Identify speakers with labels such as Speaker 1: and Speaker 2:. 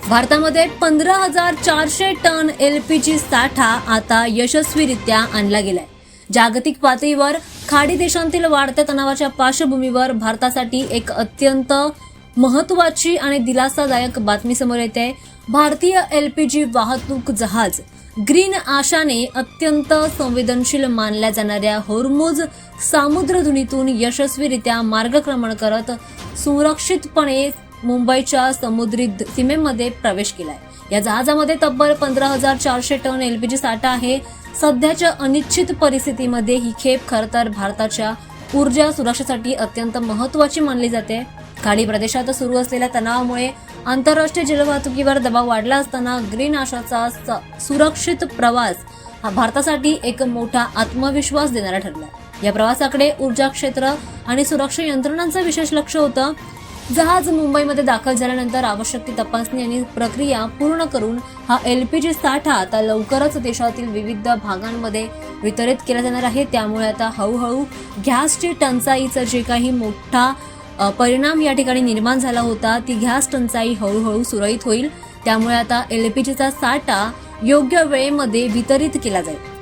Speaker 1: भारतामध्ये 15,400 ton LPG साठा आता यशस्वीरित्या आणला गेलाय। जागतिक पातळीवर खाडी देशांतील वाढत्या तणावाच्या पार्श्वभूमीवर भारतासाठी एक अत्यंत महत्त्वाची आणि दिलासादायक बातमी समोर येते। भारतीय एलपीजी वाहतूक जहाज ग्रीन आशाने अत्यंत संवेदनशील मानल्या जाणाऱ्या होर्मुझ सामुद्रधुनीतून यशस्वीरित्या मार्गक्रमण करत सुरक्षितपणे मुंबईच्या समुद्री सीमेमध्ये प्रवेश केलाय। या जहाजामध्ये तब्बल 15,400 टन एलपीजी साठा आहे। सध्याच्या अनिश्चित परिस्थितीमध्ये ही खेप खरतर भारताच्या ऊर्जा सुरक्षेसाठी अत्यंत महत्त्वाची मानली जाते। खाडी प्रदेशात सुरू असलेल्या तणावामुळे आंतरराष्ट्रीय जलवाहतुकीवर दबाव वाढला असताना ग्रीन आशाचा सुरक्षित प्रवास हा भारतासाठी एक मोठा आत्मविश्वास देणारा ठरला। या प्रवासाकडे ऊर्जा क्षेत्र आणि सुरक्षा यंत्रणांचं विशेष लक्ष होतं। जहाज मुंबईमध्ये दाखल झाल्यानंतर आवश्यक ती तपासणी आणि प्रक्रिया पूर्ण करून हा एलपीजी साठा आता लवकरच देशातील विविध भागांमध्ये वितरित केला जाणार आहे। त्यामुळे आता हळूहळू गॅसची टंचाईचा जे काही मोठा परिणाम या ठिकाणी निर्माण झाला होता ती गॅस टंचाई हळूहळू सुरळीत होईल। त्यामुळे आता एलपीजीचा साठा योग्य वेळेमध्ये वितरित केला जाईल।